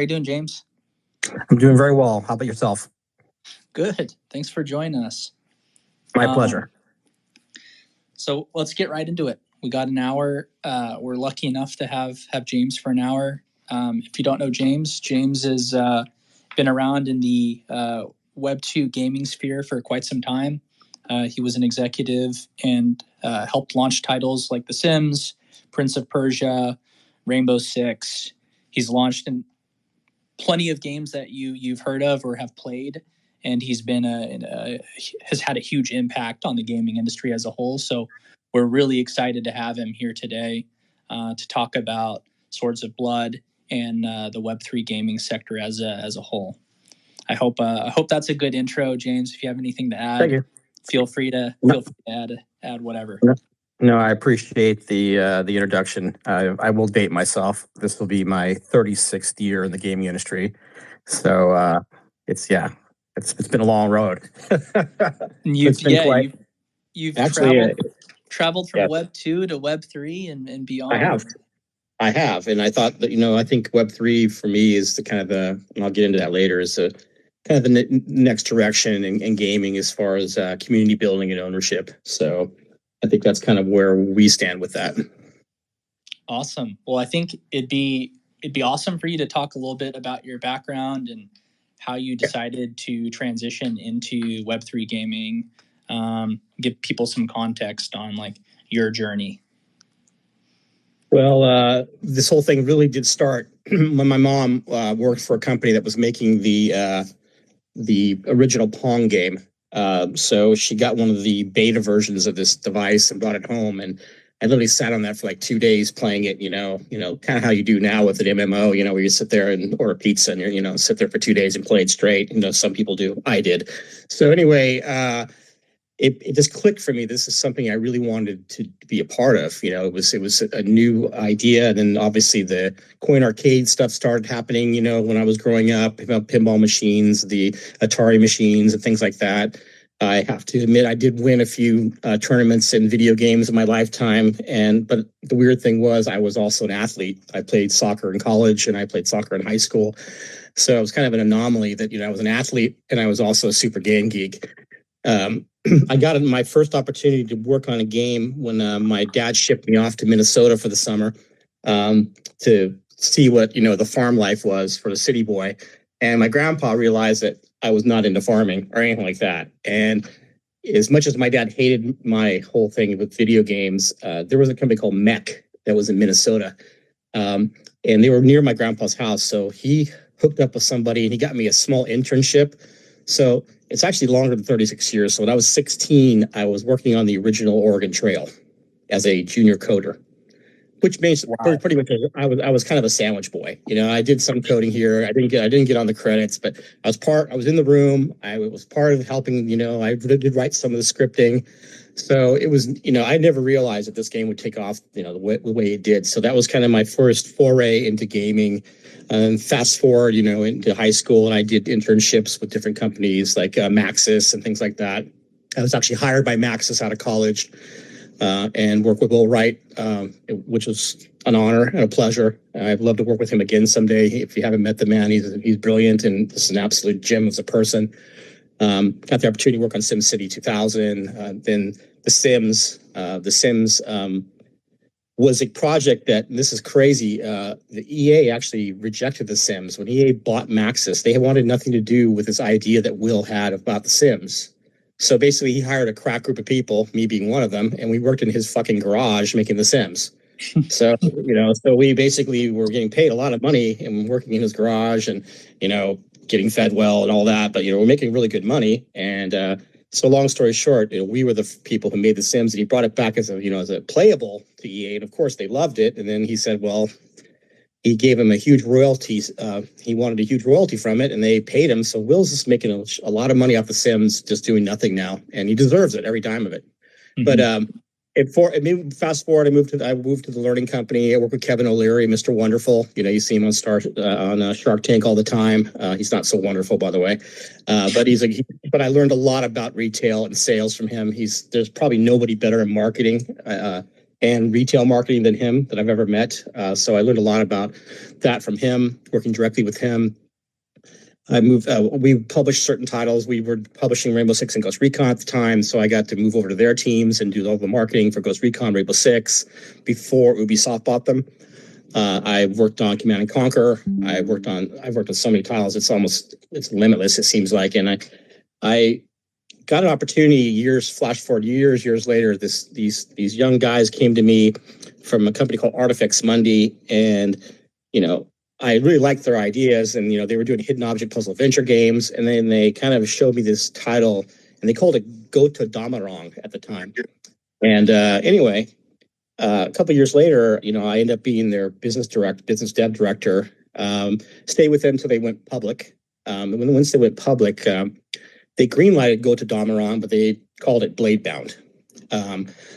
you doing, James? I'm doing very well. How about yourself? Good. Thanks for joining us. My pleasure. So let's get right into it. We got an hour. We're lucky enough to have James for an hour. If you don't know James has been around in the Web2 gaming sphere for quite some time. He was an executive and helped launch titles like The Sims, Prince of Persia, Rainbow Six. He's launched in plenty of games that you've heard of or have played, and he's been has had a huge impact on the gaming industry as a whole. So we're really excited to have him here today to talk about Swords of Blood and the Web3 gaming sector as a whole. I hope that's a good intro, James. If you have anything to add, Thank you. Feel free to add whatever. No, I appreciate the introduction. I will date myself. This will be my 36th year in the gaming industry, so it's been a long road. You've actually traveled from Web2 to Web3 and beyond. I have, and I thought that I think Web3 for me is the kind of and I'll get into that later, is kind of the next direction in gaming as far as community building and ownership. So I think that's kind of where we stand with that. Awesome. Well, I think it'd be awesome for you to talk a little bit about your background and how you decided to transition into Web3 gaming. Give people some context on like your journey. Well, this whole thing really did start when my mom worked for a company that was making the original Pong game. So she got one of the beta versions of this device and brought it home, and I literally sat on that for like 2 days playing it. Kind of how you do now with an MMO. Where you sit there and order pizza and you sit there for 2 days and play it straight. Some people do. I did. So anyway, it just clicked for me. This is something I really wanted to be a part of. It was a new idea, and then obviously the coin arcade stuff started happening. When I was growing up, pinball machines, the Atari machines, and things like that. I have to admit, I did win a few tournaments in video games in my lifetime, but the weird thing was I was also an athlete. I played soccer in college and I played soccer in high school, so it was kind of an anomaly that I was an athlete and I was also a super game geek. I got my first opportunity to work on a game when my dad shipped me off to Minnesota for the summer to see what the farm life was for the city boy. And my grandpa realized that I was not into farming or anything like that. And as much as my dad hated my whole thing with video games, there was a company called Mech that was in Minnesota, and they were near my grandpa's house. So he hooked up with somebody and he got me a small internship. So it's actually longer than 36 years. So when I was 16, I was working on the original Oregon Trail as a junior coder, which means pretty much I was kind of a sandwich boy. I did some coding here. I didn't get on the credits, but I was in the room. I was part of helping. I did write some of the scripting. So it was, I never realized that this game would take off, the way it did. So that was kind of my first foray into gaming. And fast forward, into high school, and I did internships with different companies like Maxis and things like that. I was actually hired by Maxis out of college and worked with Will Wright, which was an honor and a pleasure. I'd love to work with him again someday. If you haven't met the man, he's brilliant and just an absolute gem as a person. Got the opportunity to work on SimCity 2000, then The Sims. The Sims was a project that, and this is crazy, the EA actually rejected The Sims. When EA bought Maxis, they wanted nothing to do with this idea that Will had about The Sims. So basically, he hired a crack group of people, me being one of them, and we worked in his fucking garage making The Sims. So, so we basically were getting paid a lot of money and working in his garage and, getting fed well and all that. But, we're making really good money. And so long story short, we were the people who made The Sims, and he brought it back as a playable to EA. And of course, they loved it. And then he said, well, he gave him a huge royalty. He wanted a huge royalty from it, and they paid him. So Will's just making a lot of money off The Sims, just doing nothing now, and he deserves it every dime of it. Mm-hmm. But fast forward, I moved to the learning company. I work with Kevin O'Leary, Mr. Wonderful. You see him on Shark Tank all the time. He's not so wonderful, by the way, but I learned a lot about retail and sales from him. There's probably nobody better in marketing and retail marketing than him that I've ever met. So I learned a lot about that from him, working directly with him. We published certain titles. We were publishing Rainbow Six and Ghost Recon at the time, so I got to move over to their teams and do all the marketing for Ghost Recon, Rainbow Six, before Ubisoft bought them. I worked on Command and Conquer. I've worked on so many titles. It's limitless. It seems like, and I got an opportunity. Flash forward years later. These young guys came to me from a company called Artifacts Mundi, and I really liked their ideas, and they were doing hidden object puzzle adventure games, and then they kind of showed me this title, and they called it Go to Damarong at the time. And anyway, a couple of years later, I ended up being their business dev director. Stayed with them until they went public. And once they went public, they greenlighted Go to Damarong, but they called it Bladebound.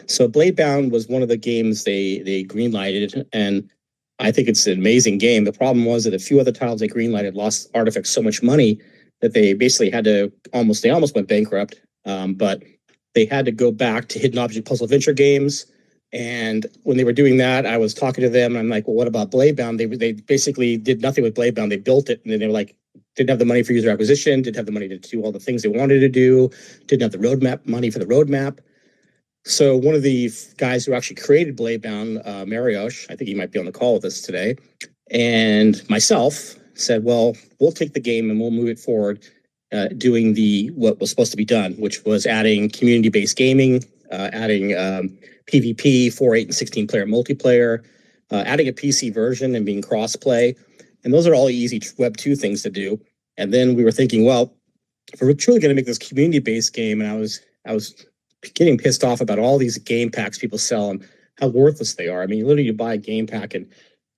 So Bladebound was one of the games they greenlighted, and I think it's an amazing game. The problem was that a few other titles they greenlighted lost Artifacts so much money that they basically had to almost went bankrupt. But they had to go back to hidden object puzzle adventure games. And when they were doing that, I was talking to them, and I'm like, well, what about Bladebound? They basically did nothing with Bladebound. They built it, and then they were like, didn't have the money for user acquisition, didn't have the money to do all the things they wanted to do, didn't have the money for the roadmap. So one of the guys who actually created Bladebound, Mariosh, I think he might be on the call with us today, and myself said, well, we'll take the game and we'll move it forward, doing what was supposed to be done, which was adding community-based gaming, adding PvP, 4, 8, and 16 player multiplayer, adding a PC version and being cross-play. And those are all easy Web2 things to do. And then we were thinking, well, if we're truly going to make this community-based game, and I was getting pissed off about all these game packs people sell and how worthless they are. I mean, literally you buy a game pack and,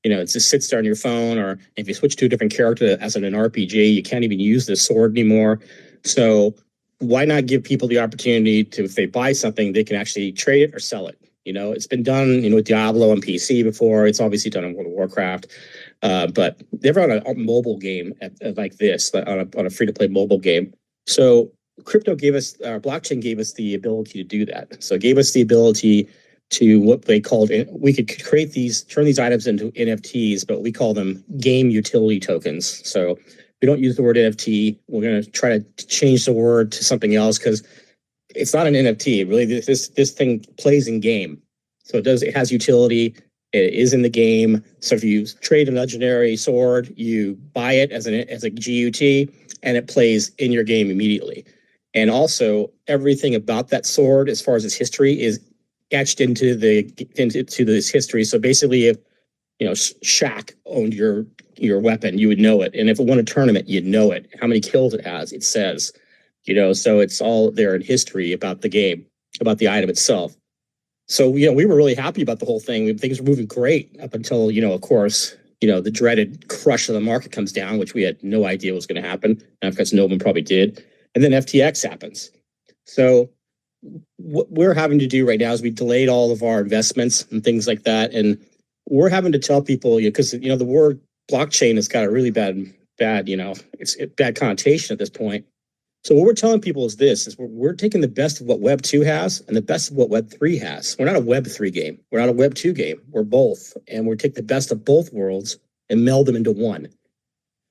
it just sits there on your phone, or if you switch to a different character as in an RPG, you can't even use the sword anymore. So why not give people the opportunity to, if they buy something, they can actually trade it or sell it? It's been done, with Diablo on PC before. It's obviously done on World of Warcraft. But never on a mobile game like this, on a free-to-play mobile game. So blockchain gave us the ability to do that. So it gave us the ability to what they called, we could turn these items into NFTs, but we call them game utility tokens. So we don't use the word NFT. We're going to try to change the word to something else, because it's not an NFT. Really, this thing plays in game. So it has utility. It is in the game. So if you trade a legendary sword, you buy it as a GUT, and it plays in your game immediately. And also, everything about that sword, as far as its history, is etched into this history. So basically, if Shaq owned your weapon, you would know it. And if it won a tournament, you'd know it. How many kills it has, it says. So it's all there in history about the game, about the item itself. So we were really happy about the whole thing. Things were moving great up until of course the dreaded crush of the market comes down, which we had no idea was going to happen. And of course, no one probably did. And then FTX happens. So what we're having to do right now is we delayed all of our investments and things like that. And we're having to tell people, because the word blockchain has got a really bad it's a bad connotation at this point. So what we're telling people is we're taking the best of what Web2 has and the best of what Web3 has. We're not a Web3 game. We're not a Web2 game. We're both. And we're taking the best of both worlds and meld them into one.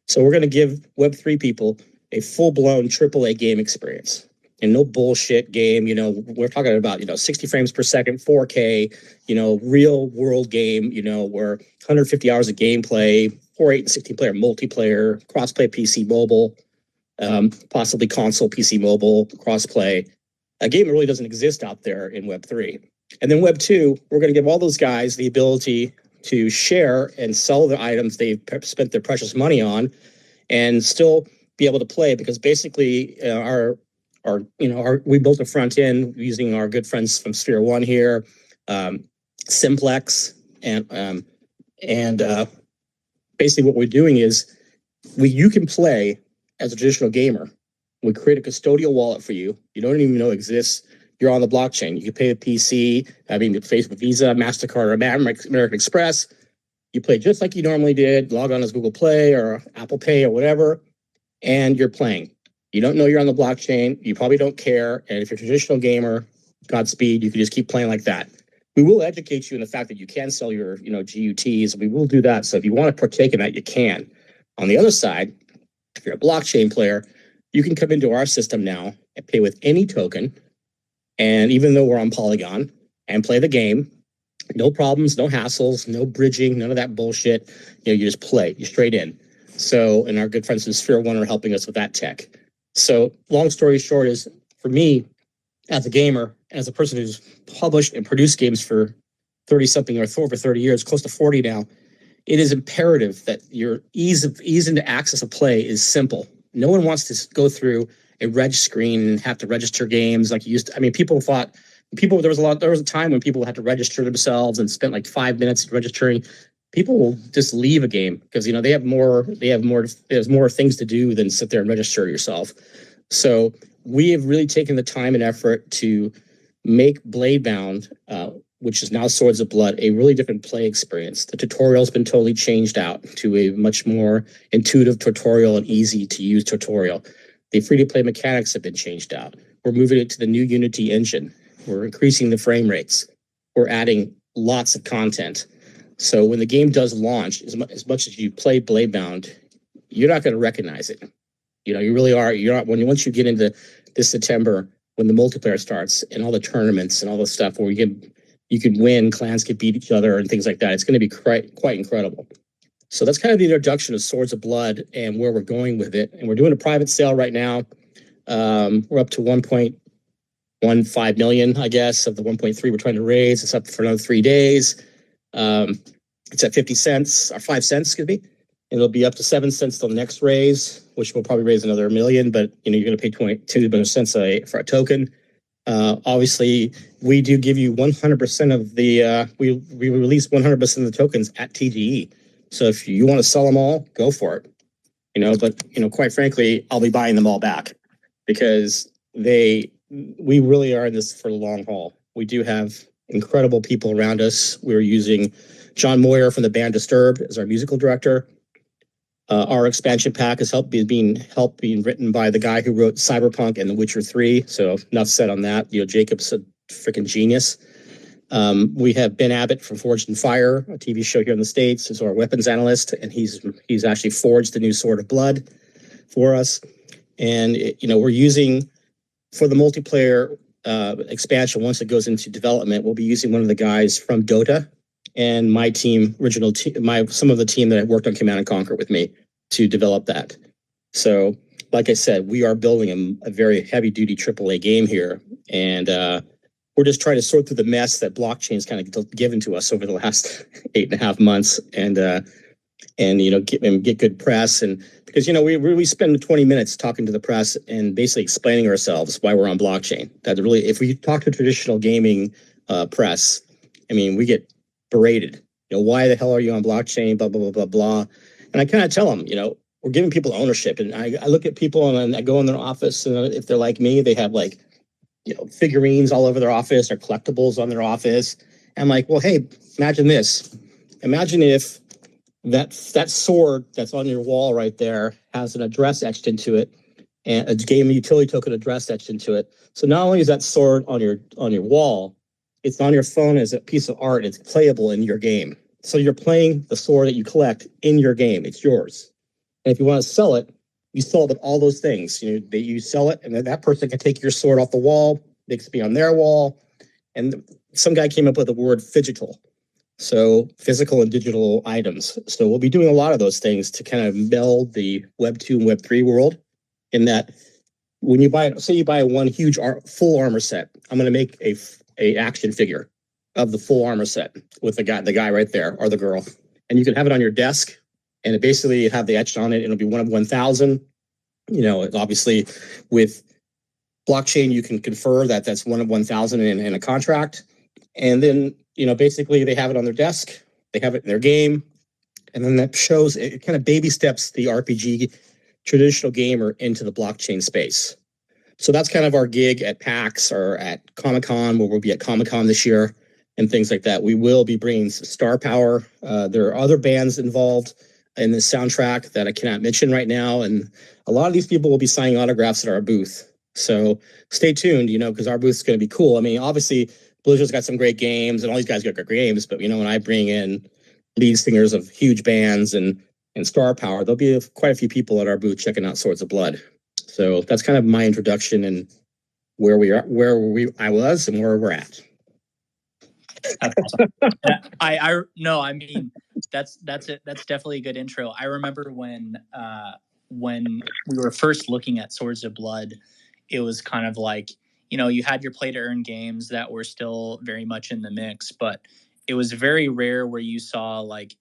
So we're going to give Web3 people a full-blown AAA game experience. And no bullshit game. We're talking about 60 frames per second, 4K, real world game, where 150 hours of gameplay, 4, 8, and 16 player multiplayer, crossplay PC mobile, possibly console PC mobile, crossplay. A game that really doesn't exist out there in Web3. And then Web2, we're going to give all those guys the ability to share and sell the items they've spent their precious money on, and still be able to play, because basically we built a front end using our good friends from SphereOne here, Simplex, and basically what we're doing is you can play as a traditional gamer. We create a custodial wallet for you. You don't even know it exists. You're on the blockchain. You can pay with PC, Facebook, Visa, MasterCard, or American Express. You play just like you normally did, log on as Google Play or Apple Pay or whatever, and you're playing. You don't know you're on the blockchain. You probably don't care. And if you're a traditional gamer, Godspeed, you can just keep playing like that. We will educate you in the fact that you can sell your, GUTs. We will do that. So if you want to partake in that, you can. On the other side, if you're a blockchain player, you can come into our system now and pay with any token. And even though we're on Polygon, and play the game, no problems, no hassles, no bridging, none of that bullshit. You just play, you straight in. So, and our good friends from SphereOne are helping us with that tech. So long story short is, for me, as a gamer, as a person who's published and produced games for 30 something or over 30 years, close to 40 now, it is imperative that your ease into access of play is simple. No one wants to go through a reg screen and have to register games like you used to. I mean, there was a time when people had to register themselves and spent like 5 minutes registering. People will just leave a game because there's more things to do than sit there and register yourself. So we have really taken the time and effort to make Bladebound, which is now Swords of Blood, a really different play experience. The tutorial's been totally changed out to a much more intuitive tutorial and easy to use tutorial. The free-to-play mechanics have been changed out. We're moving it to the new Unity engine. We're increasing the frame rates. We're adding lots of content. So when the game does launch, as much as you play Bladebound, you're not going to recognize it. You really are. You're not. Once you get into this September, when the multiplayer starts and all the tournaments and all the stuff where you can win, clans can beat each other and things like that, it's going to be quite incredible. So that's kind of the introduction of Swords of Blood and where we're going with it. And we're doing a private sale right now. We're up to 1.15 million, I guess, of the 1.3 we're trying to raise. It's up for another 3 days. It's at 50 cents, or 5 cents, excuse me. And it'll be up to 7 cents till the next raise, which will probably raise another $1 million, but you're going to pay 22 cents for a token. Obviously, we do give you 100% of the, we release 100% of the tokens at TGE. So if you want to sell them all, go for it. But quite frankly, I'll be buying them all back because we really are in this for the long haul. We do have incredible people around us. We're using John Moyer from the band Disturbed as our musical director. Our expansion pack is being written by the guy who wrote Cyberpunk and The Witcher 3. So enough said on that. Jacob's a freaking genius. We have Ben Abbott from Forged in Fire, a TV show here in the States, is our weapons analyst, and he's actually forged the new Sword of Blood for us. And we're using for the multiplayer expansion. Once it goes into development, we'll be using one of the guys from Dota and my team, some of the team that worked on Command and Conquer with me to develop that. So, like I said, we are building a very heavy-duty AAA game here, and we're just trying to sort through the mess that blockchain's kind of given to us over the last 8.5 months, and get good press, and because we spend 20 minutes talking to the press and basically explaining ourselves why we're on blockchain. That really, if we talk to traditional gaming press, we get berated. Why the hell are you on blockchain? Blah blah blah blah blah. And I kind of tell them, we're giving people ownership. And I look at people and I go in their office, and if they're like me, they have figurines all over their office or collectibles on their office. I'm like, well, hey, imagine this. Imagine if that sword that's on your wall right there has an address etched into it, and a game utility token address etched into it. So not only is that sword on your wall, it's on your phone as a piece of art. It's playable in your game. So you're playing the sword that you collect in your game. It's yours. And if you want to sell it, you sell it with all those things. You sell it, and then that person can take your sword off the wall. It can be on their wall. And some guy came up with the word phygital. So physical and digital items. So we'll be doing a lot of those things to kind of meld the Web2 and Web3 world, in that when you buy one huge full armor set, I'm going to make a action figure of the full armor set with the guy right there, or the girl, and you can have it on your desk, and it basically have the etched on it. It'll be one of 1,000. Obviously with blockchain you can confer that that's one of 1,000 in a contract, and then basically they have it on their desk, they have it in their game, and then that shows it kind of baby steps the RPG traditional gamer into the blockchain space. So that's kind of our gig at PAX or at Comic-Con, where we'll be at Comic-Con this year and things like that. We will be bringing Star Power. There are other bands involved in the soundtrack that I cannot mention right now. And a lot of these people will be signing autographs at our booth. So stay tuned, because our booth is going to be cool. Obviously, Blizzard's got some great games, and all these guys got great games. But when I bring in lead singers of huge bands and star power, there'll be quite a few people at our booth checking out Swords of Blood. So that's kind of my introduction and where I was and where we're at. That's awesome. I mean, that's it. That's definitely a good intro. I remember when we were first looking at Swords of Blood, it was kind of like, you had your play to earn games that were still very much in the mix, but it was very rare where you saw like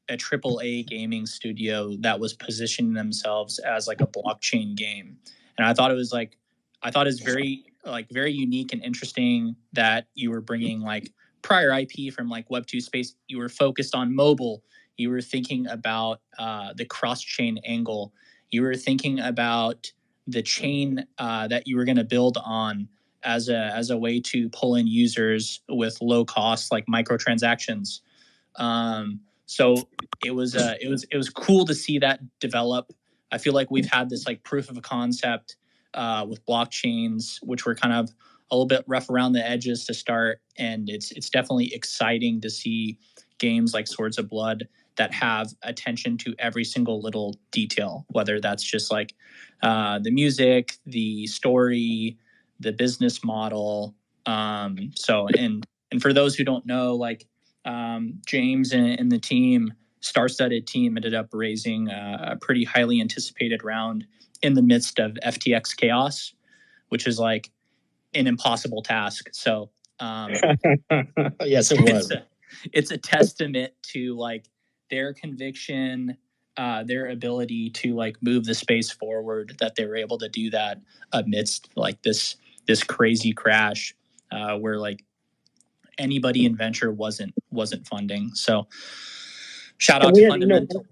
a AAA gaming studio that was positioning themselves as like a blockchain game. And I thought it was very unique and interesting that you were bringing like prior IP from like Web2 space. You were focused on mobile. You were thinking about the cross-chain angle. You were thinking about the chain that you were going to build on as a way to pull in users with low cost, like microtransactions. So it was cool to see that develop. I feel like we've had this like proof of a concept with blockchains, which were kind of a little bit rough around the edges to start, and it's definitely exciting to see games like Swords of Blood that have attention to every single little detail, whether that's just like the music, the story, the business model. So for those who don't know, like James and the team, star-studded team, ended up raising a pretty highly anticipated round in the midst of FTX chaos, which is like an impossible task. So yes, it was. It's a testament to like their conviction, their ability to like move the space forward, that they were able to do that amidst like this crazy crash where like anybody in venture wasn't funding. So shout out to Fundamental.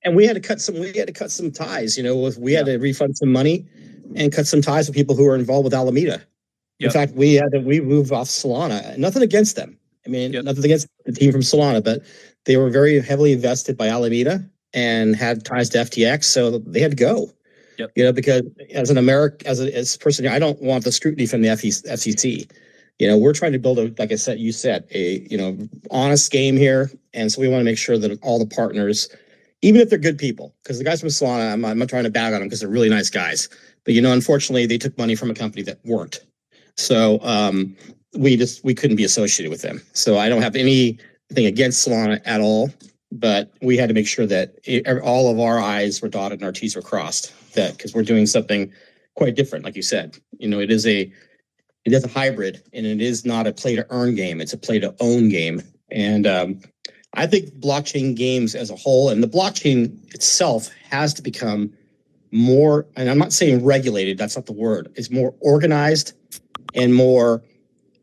And we had to cut some ties. We had to refund some money and cut some ties with people who were involved with Alameda. In fact, we moved off Solana. Nothing against them. I mean, nothing against the team from Solana, but they were very heavily invested by Alameda and had ties to FTX, so they had to go. Because as an as a person, I don't want the scrutiny from the FCC. We're trying to build like you said, a honest game here, and so we want to make sure that all the partners, even if they're good people, because the guys from Solana, I'm not trying to bag on them because they're really nice guys, but unfortunately, they took money from a company that weren't. So we couldn't be associated with them. So I don't have anything against Solana at all, but we had to make sure that all of our I's were dotted and our T's were crossed. That because we're doing something quite different, like you said. It is a hybrid, and it is not a play to earn game. It's a play to own game. And I think blockchain games as a whole, and the blockchain itself, has to become more, and I'm not saying regulated, that's not the word, it's more organized and more,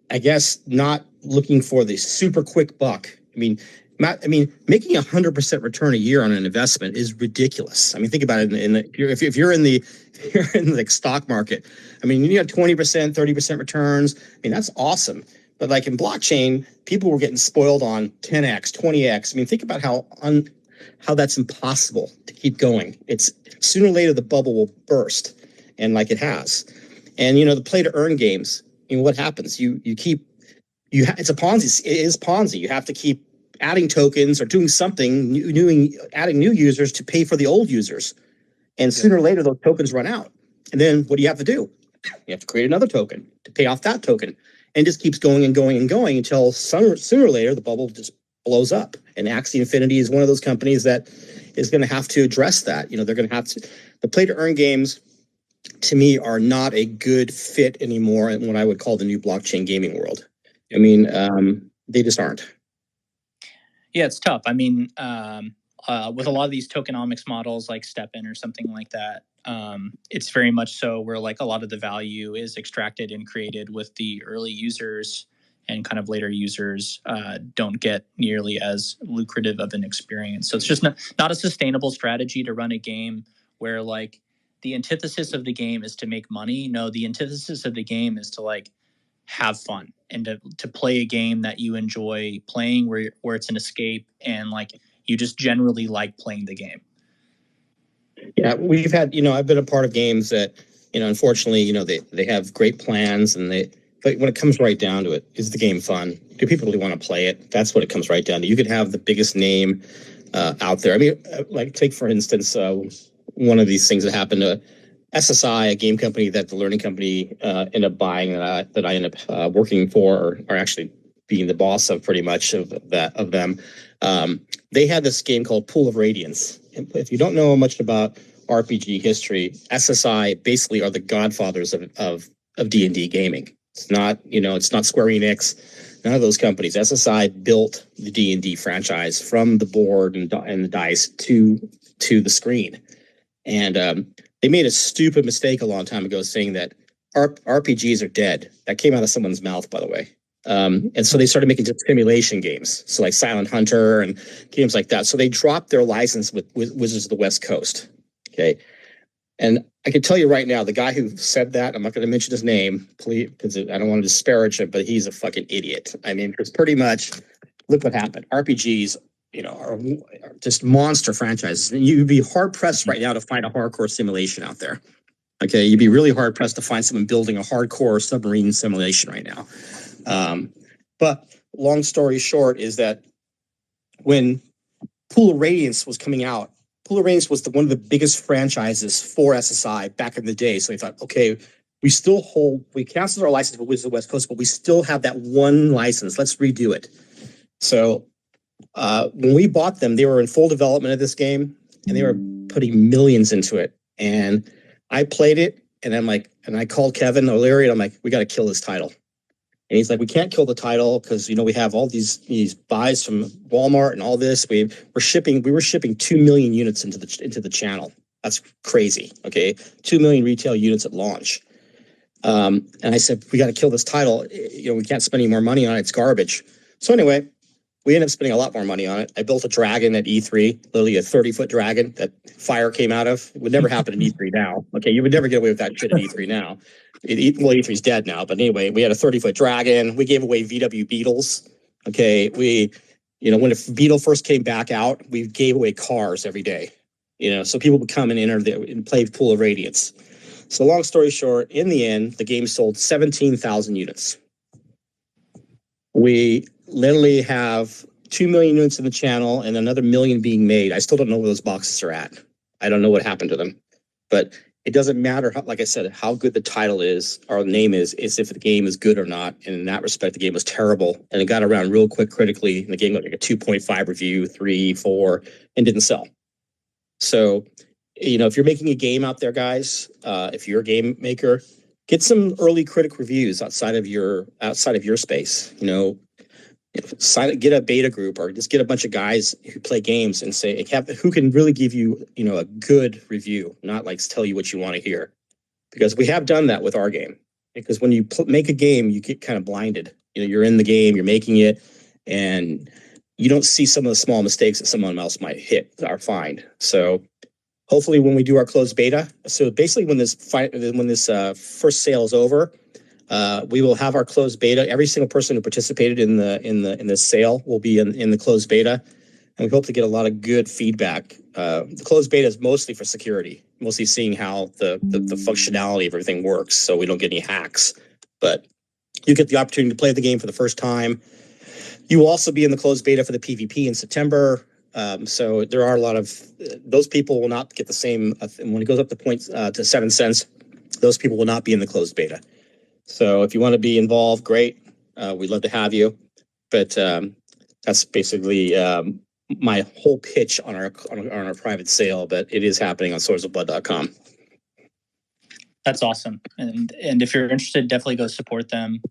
I guess, not looking for the super quick buck. Making 100% return a year on an investment is ridiculous. Think about it. If you're in the stock market, you have 20%, 30% returns. That's awesome. But like in blockchain, people were getting spoiled on 10x, 20x. Think about how that's impossible to keep going. It's sooner or later the bubble will burst, and like it has. And the play to earn games, what happens? It's a Ponzi. It is Ponzi. You have to keep adding tokens or doing something, adding new users to pay for the old users. And sooner or later, those tokens run out. And then what do you have to do? You have to create another token to pay off that token. And it just keeps going and going and going until sooner or later, the bubble just blows up. And Axie Infinity is one of those companies that is going to have to address that. They're going to have to. The play to earn games, to me, are not a good fit anymore in what I would call the new blockchain gaming world. They just aren't. Yeah, it's tough. With a lot of these tokenomics models like StepN or something like that, it's very much so where like a lot of the value is extracted and created with the early users, and kind of later users don't get nearly as lucrative of an experience. So it's just not a sustainable strategy to run a game where like the antithesis of the game is to make money. No, the antithesis of the game is to like have fun and to play a game that you enjoy playing, where it's an escape and like you just generally like playing the game. Yeah, we've had, I've been a part of games that, unfortunately, they have great plans and they But when it comes right down to it, is the game fun? Do people really want to play it? That's what it comes right down to. You could have the biggest name out there. I mean, like take for instance, one of these things that happened to SSI, a game company that the learning company ended up buying, that I ended up working for, or actually being the boss of pretty much of them. They had this game called Pool of Radiance. And if you don't know much about RPG history, SSI basically are the godfathers of D&D gaming. It's not, it's not Square Enix, none of those companies. SSI built the D&D franchise from the board and the dice to the screen. And they made a stupid mistake a long time ago saying that RPGs are dead. That came out of someone's mouth, by the way. And so they started making just simulation games, so like Silent Hunter and games like that. So they dropped their license with Wizards of the West Coast. Okay, and I can tell you right now, the guy who said that, I'm not going to mention his name, please, because I don't want to disparage him, but he's a fucking idiot. I mean, it's pretty much, look what happened. RPGs, are just monster franchises. And you'd be hard pressed right now to find a hardcore simulation out there. Okay, you'd be really hard pressed to find someone building a hardcore submarine simulation right now. But long story short is that when Pool of Radiance was coming out, Pool of Radiance was one of the biggest franchises for SSI back in the day. So they thought, okay, we canceled our license for Wizards of the West Coast, but we still have that one license. Let's redo it. So when we bought them, they were in full development of this game, and they were putting millions into it. And I played it, and I called Kevin O'Leary, and I'm like, we got to kill this title. And he's like, we can't kill the title because we have all these buys from Walmart and all this. We were shipping 2 million units into the channel. That's crazy. Okay, 2 million retail units at launch. And I said, we got to kill this title. We can't spend any more money on it. It's garbage. So anyway, we ended up spending a lot more money on it. I built a dragon at E3, literally a 30-foot dragon that fire came out of. It would never happen at E3 now. Okay, you would never get away with that shit at E3 now. E3's dead now, but anyway, we had a 30-foot dragon. We gave away VW Beetles. Okay, when the Beetle first came back out, we gave away cars every day. So people would come and enter and play Pool of Radiance. So long story short, in the end, the game sold 17,000 units. We literally have 2 million units in the channel and another million being made. I still don't know where those boxes are at. I don't know what happened to them, but it doesn't matter, like I said, how good the title is or the name is if the game is good or not. And in that respect, the game was terrible, and it got around real quick critically. And the game got like a 2.5 review, 3, 4, and didn't sell. So, if you're making a game out there, guys, if you're a game maker, get some early critic reviews outside of your space. Get a beta group or just get a bunch of guys who play games and say who can really give you a good review, not like tell you what you want to hear, because we have done that with our game. Because when you make a game, you get kind of blinded. You're in the game, you're making it, and you don't see some of the small mistakes that someone else might find. So hopefully when we do our closed beta, so basically when this first sale is over, we will have our closed beta. Every single person who participated in the sale will be in the closed beta, and we hope to get a lot of good feedback. The closed beta is mostly for security, mostly seeing how the functionality of everything works, so we don't get any hacks. But you get the opportunity to play the game for the first time. You will also be in the closed beta for the PvP in September. So there are a lot of those people will not get the same when it goes up to points to 7 cents. Those people will not be in the closed beta. So if you want to be involved, great. We'd love to have you. But that's basically my whole pitch on our private sale. But it is happening on swordsofblood.com. That's awesome. And if you're interested, definitely go support them.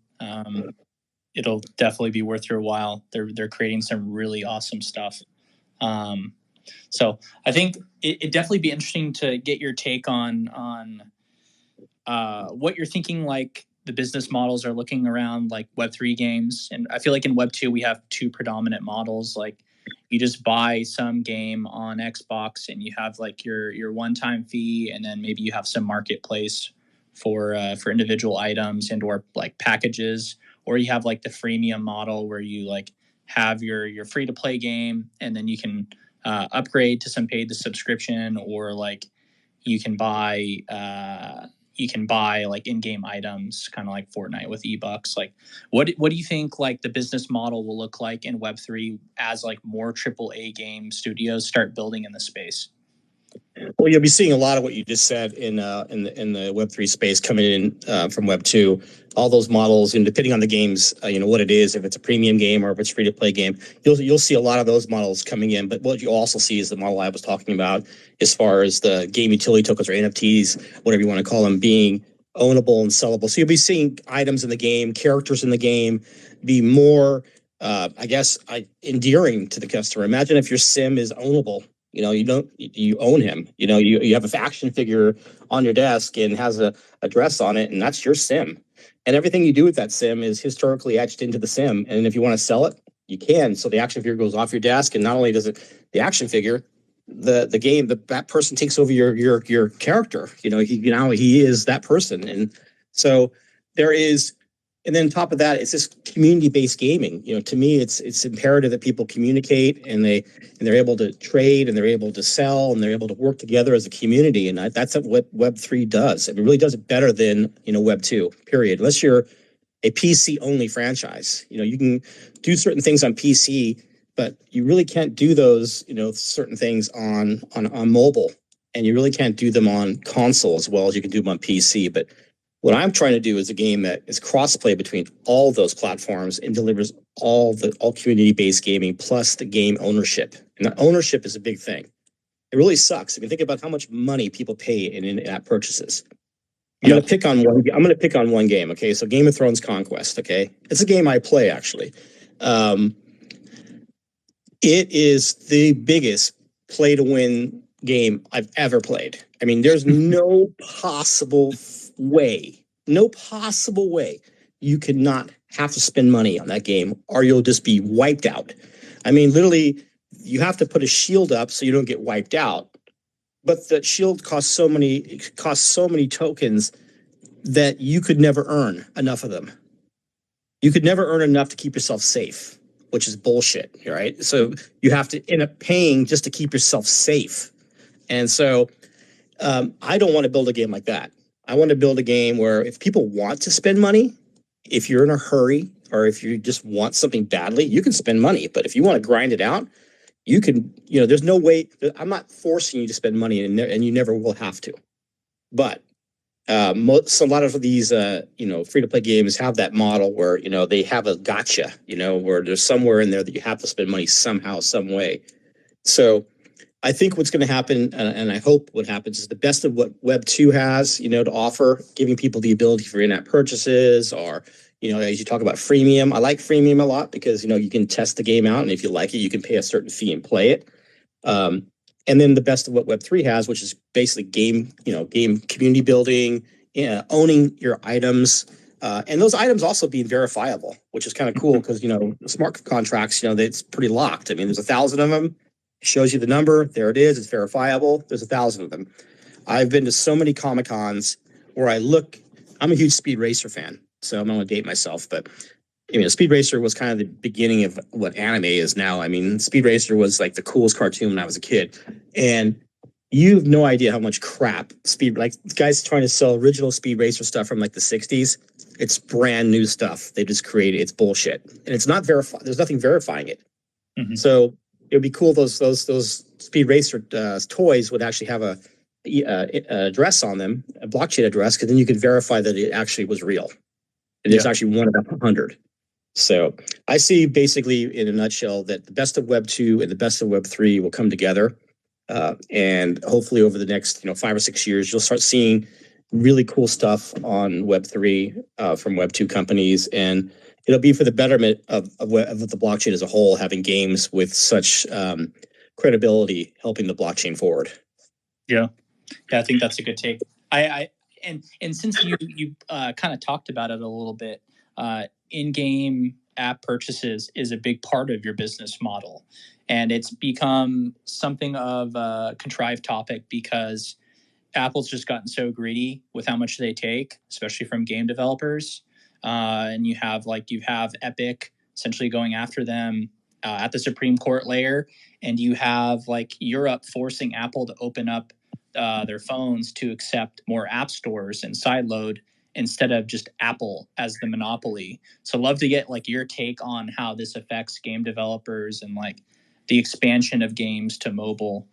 It'll definitely be worth your while. They're creating some really awesome stuff. So I think it'd definitely be interesting to get your take on what you're thinking, like the business models are looking around like Web3 games. And I feel like in Web2, we have two predominant models. Like you just buy some game on Xbox and you have like your one-time fee, and then maybe you have some marketplace for individual items and or like packages, or you have like the freemium model where you like have your free to play game and then you can upgrade to some paid subscription, or like you can buy you can buy like in-game items, kind of like Fortnite with ebucks. Like, what do you think like the business model will look like in Web3 as like more AAA game studios start building in the space? Well, you'll be seeing a lot of what you just said in the Web3 space coming in from Web2. All those models, and depending on the games, what it is, if it's a premium game or if it's free to play game, you'll see a lot of those models coming in. But what you also see is the model I was talking about, as far as the game utility tokens or NFTs, whatever you want to call them, being ownable and sellable. So you'll be seeing items in the game, characters in the game, be more, endearing to the customer. Imagine if your sim is ownable. You own him. You have a action figure on your desk and has a dress on it, and that's your sim. And everything you do with that sim is historically etched into the sim. And if you want to sell it, you can. So the action figure goes off your desk, and not only does it the action figure, the game, that person takes over your character. He is that person, and so there is. And then on top of that, it's this community-based gaming. To me, it's imperative that people communicate and they're able to trade and they're able to sell and they're able to work together as a community. And that's what Web3 does. It really does it better than Web2. Period. Unless you're a PC only franchise, you can do certain things on PC, but you really can't do those certain things on mobile, and you really can't do them on console as well as you can do them on PC. But what I'm trying to do is a game that is cross-play between all those platforms and delivers all community-based gaming plus the game ownership. And the ownership is a big thing. It really sucks. I mean, think about how much money people pay in in-app purchases. I'm going to pick on one game. Okay, so Game of Thrones Conquest. Okay, it's a game I play actually. It is the biggest play-to-win game I've ever played. I mean, there's no possible way you could not have to spend money on that game or you'll just be wiped out. I mean, literally, you have to put a shield up so you don't get wiped out. But the shield costs so many tokens that you could never earn enough of them. You could never earn enough to keep yourself safe, which is bullshit, right? So you have to end up paying just to keep yourself safe. And so I don't want to build a game like that. I want to build a game where if people want to spend money, if you're in a hurry or if you just want something badly, you can spend money. But if you want to grind it out, you can, there's no way. I'm not forcing you to spend money, and you never will have to. But a lot of these, free-to-play games have that model where, they have a gotcha, where there's somewhere in there that you have to spend money somehow, some way. So I think what's going to happen, and I hope what happens, is the best of what Web2 has, to offer, giving people the ability for in-app purchases, or, as you talk about freemium. I like freemium a lot because, you can test the game out, and if you like it, you can pay a certain fee and play it. And then the best of what Web3 has, which is basically game community building, owning your items, and those items also being verifiable, which is kind of cool because, smart contracts, it's pretty locked. I mean, there's 1,000 of them. Shows you the number. There it is. It's verifiable. There's 1,000 of them. I've been to so many Comic-Cons where I'm a huge Speed Racer fan, so I'm going to date myself, but Speed Racer was kind of the beginning of what anime is now. I mean, Speed Racer was like the coolest cartoon when I was a kid. And you have no idea how much crap guys trying to sell original Speed Racer stuff from like the 60s. It's brand new stuff. They just created it's bullshit. And it's not verified. There's nothing verifying it. Mm-hmm. So it would be cool those Speed Racer toys would actually have a address on them, a blockchain address, because then you could verify that it actually was real. And it's actually one of 100. So I see basically in a nutshell that the best of Web2 and the best of Web3 will come together. And hopefully over the next 5 or 6 years, you'll start seeing really cool stuff on Web3 from Web2 companies. And it'll be for the betterment of the blockchain as a whole, having games with such credibility helping the blockchain forward. Yeah, I think that's a good take. And since you kind of talked about it a little bit, in-game app purchases is a big part of your business model, and it's become something of a contrived topic because Apple's just gotten so greedy with how much they take, especially from game developers. And you have Epic essentially going after them at the Supreme Court layer, and you have like Europe forcing Apple to open up their phones to accept more app stores and sideload instead of just Apple as the monopoly. So love to get like your take on how this affects game developers and like the expansion of games to mobile.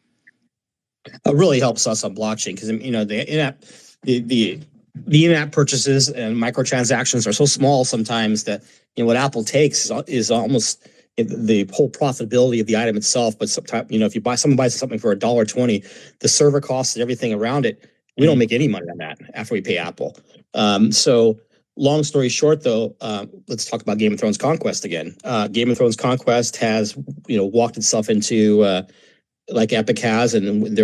It really helps us on blockchain because the in-app the in-app purchases and microtransactions are so small sometimes that what Apple takes is almost the whole profitability of the item itself. But sometimes if someone buys something for $1.20, the server costs and everything around it, we don't make any money on that after we pay Apple. So long story short, though, let's talk about Game of Thrones Conquest again. Game of Thrones Conquest has walked itself into like Epic has, and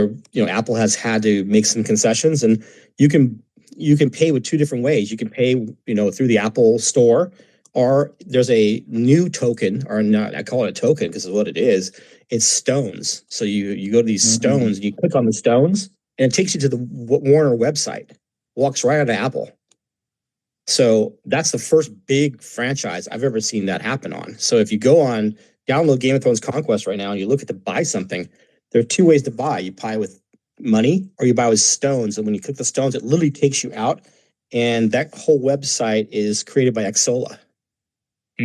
Apple has had to make some concessions, and you can pay with two different ways. You can pay through the Apple Store, or there's a new token, or not, I call it a token because of what it is. It's stones. So you go to these stones, and you click on the stones, and it takes you to the Warner website. Walks right out of Apple. So that's the first big franchise I've ever seen that happen on. So if you go on, download Game of Thrones Conquest right now, and you look at to buy something, there are two ways to buy. You buy with money or you buy with stones. And when you click the stones, it literally takes you out. And that whole website is created by Xsola.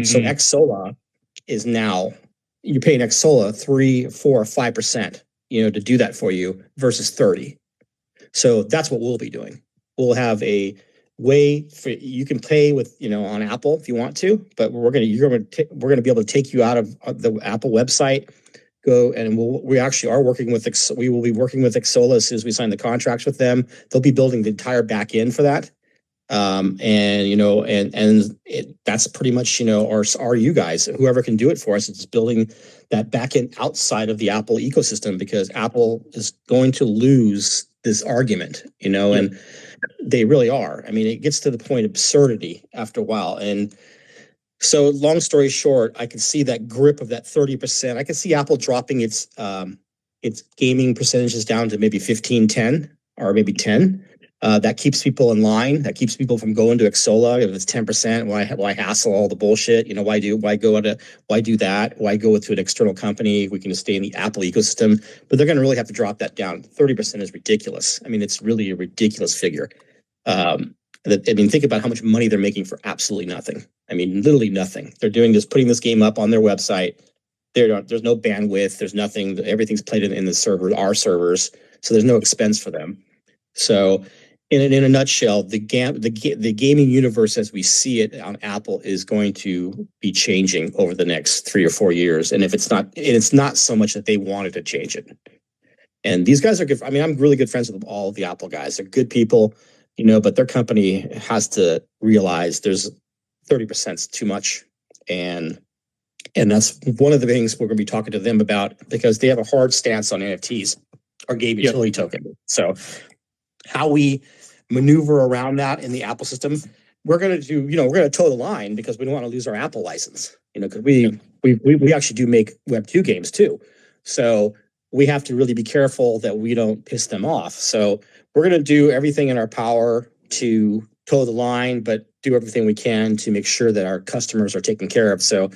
So Xsola is now, you're paying Xsola 3, 4, 5%, to do that for you versus 30. So that's what we'll be doing. We'll have a way for you can pay with on Apple if you want to, but we're going to be able to take you out of the Apple website. Go and we actually are working with we will be working with Xsola as soon as we sign the contracts with them. They'll be building the entire back end for that, that's pretty much our you guys, whoever can do it for us. It's building that back end outside of the Apple ecosystem, because Apple is going to lose this argument, and they really are. I mean, it gets to the point of absurdity after a while. And so long story short, I can see that grip of that 30%. I can see Apple dropping its gaming percentages down to maybe 15, 10, or maybe 10. That keeps people in line. That keeps people from going to Xsola. If it's 10%, why hassle all the bullshit? Why do that? Why go to an external company? We can just stay in the Apple ecosystem. But they're going to really have to drop that down. 30% is ridiculous. I mean, it's really a ridiculous figure. Think about how much money they're making for absolutely nothing. I mean, literally nothing. They're doing is putting this game up on their website. There's no bandwidth. There's nothing. Everything's played in the server, our servers. So there's no expense for them. So in a nutshell, the gaming universe as we see it on Apple is going to be changing over the next 3 or 4 years. And if it's not so much that they wanted to change it. And these guys are good. I mean, I'm really good friends with all of the Apple guys. They're good people. But their company has to realize there's 30% is too much. And that's one of the things we're going to be talking to them about, because they have a hard stance on NFTs, or game utility token. So how we maneuver around that in the Apple system, we're going to do, we're going to toe the line, because we don't want to lose our Apple license, because we actually do make Web2 games too. So we have to really be careful that we don't piss them off. So we're going to do everything in our power to toe the line, but do everything we can to make sure that our customers are taken care of. So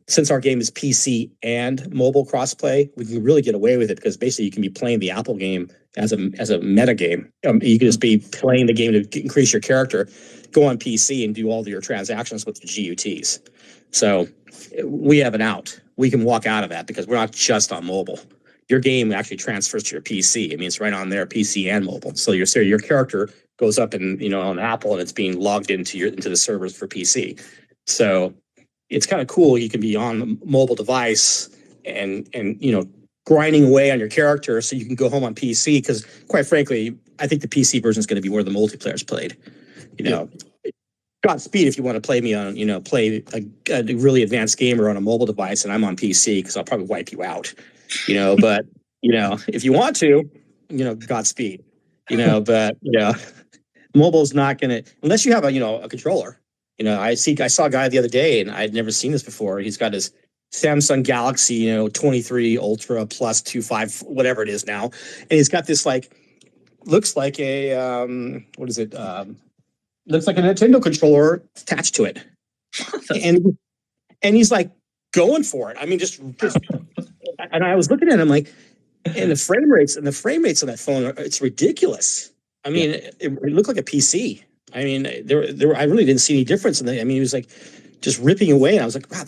since our game is PC and mobile crossplay, we can really get away with it, because basically you can be playing the Apple game as a meta game. You can just be playing the game to increase your character, go on PC and do all of your transactions with the GUTs. So we have an out. We can walk out of that, because we're not just on mobile. Your game actually transfers to your PC. I mean, it's right on there, PC and mobile. So your character goes up and on Apple, and it's being logged into the servers for PC. So it's kind of cool. You can be on a mobile device and grinding away on your character, so you can go home on PC. Because quite frankly, I think the PC version is going to be where the multiplayer is played. Godspeed if you want to play me on play a really advanced gamer on a mobile device, and I'm on PC, because I'll probably wipe you out. But if you want to, Godspeed. But mobile's not gonna, unless you have a controller. I saw a guy the other day, and I'd never seen this before. He's got his Samsung Galaxy 23 Ultra Plus 2.5, whatever it is now, and he's got this looks like a looks like a Nintendo controller attached to it, and he's like going for it. I mean, just and I was looking at him like, And the frame rates on that phone, it's ridiculous. I Yeah. mean, it looked like a PC. I mean, I really didn't see any difference in the. I mean, it was like just ripping away, and I was like, wow,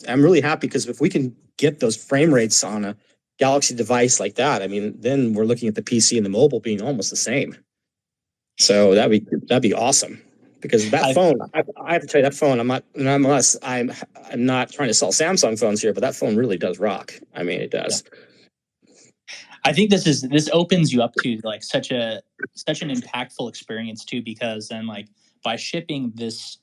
I'm really happy because if we can get those frame rates on a Galaxy device like that, I mean, then we're looking at the PC and the mobile being almost the same. So that'd be awesome. Because that I phone, I have to tell you, that phone, I'm not trying to sell Samsung phones here, but that phone really does rock. I mean, it yeah. does. I think this opens you up to like such an impactful experience too, because then like by shipping this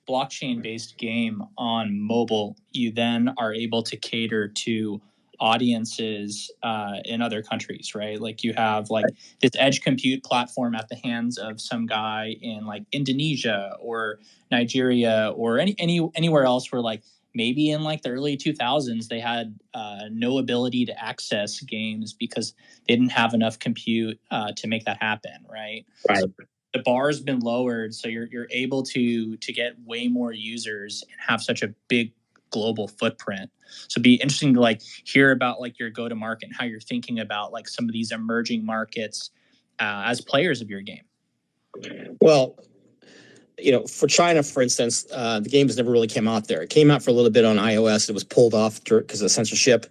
blockchain based game on mobile, you then are able to cater to audiences in other countries, right? Like you have like this edge compute platform at the hands of some guy in like Indonesia or Nigeria or anywhere else where like maybe in like the early 2000s they had no ability to access games because they didn't have enough compute to make that happen, right? Right. So the bar's been lowered, so you're able to get way more users and have such a big global footprint. So it'd be interesting to like hear about like your go to market and how you're thinking about like some of these emerging markets as players of your game. Well, for China, for instance, the games never really came out there. It came out for a little bit on iOS. It was pulled off because of censorship.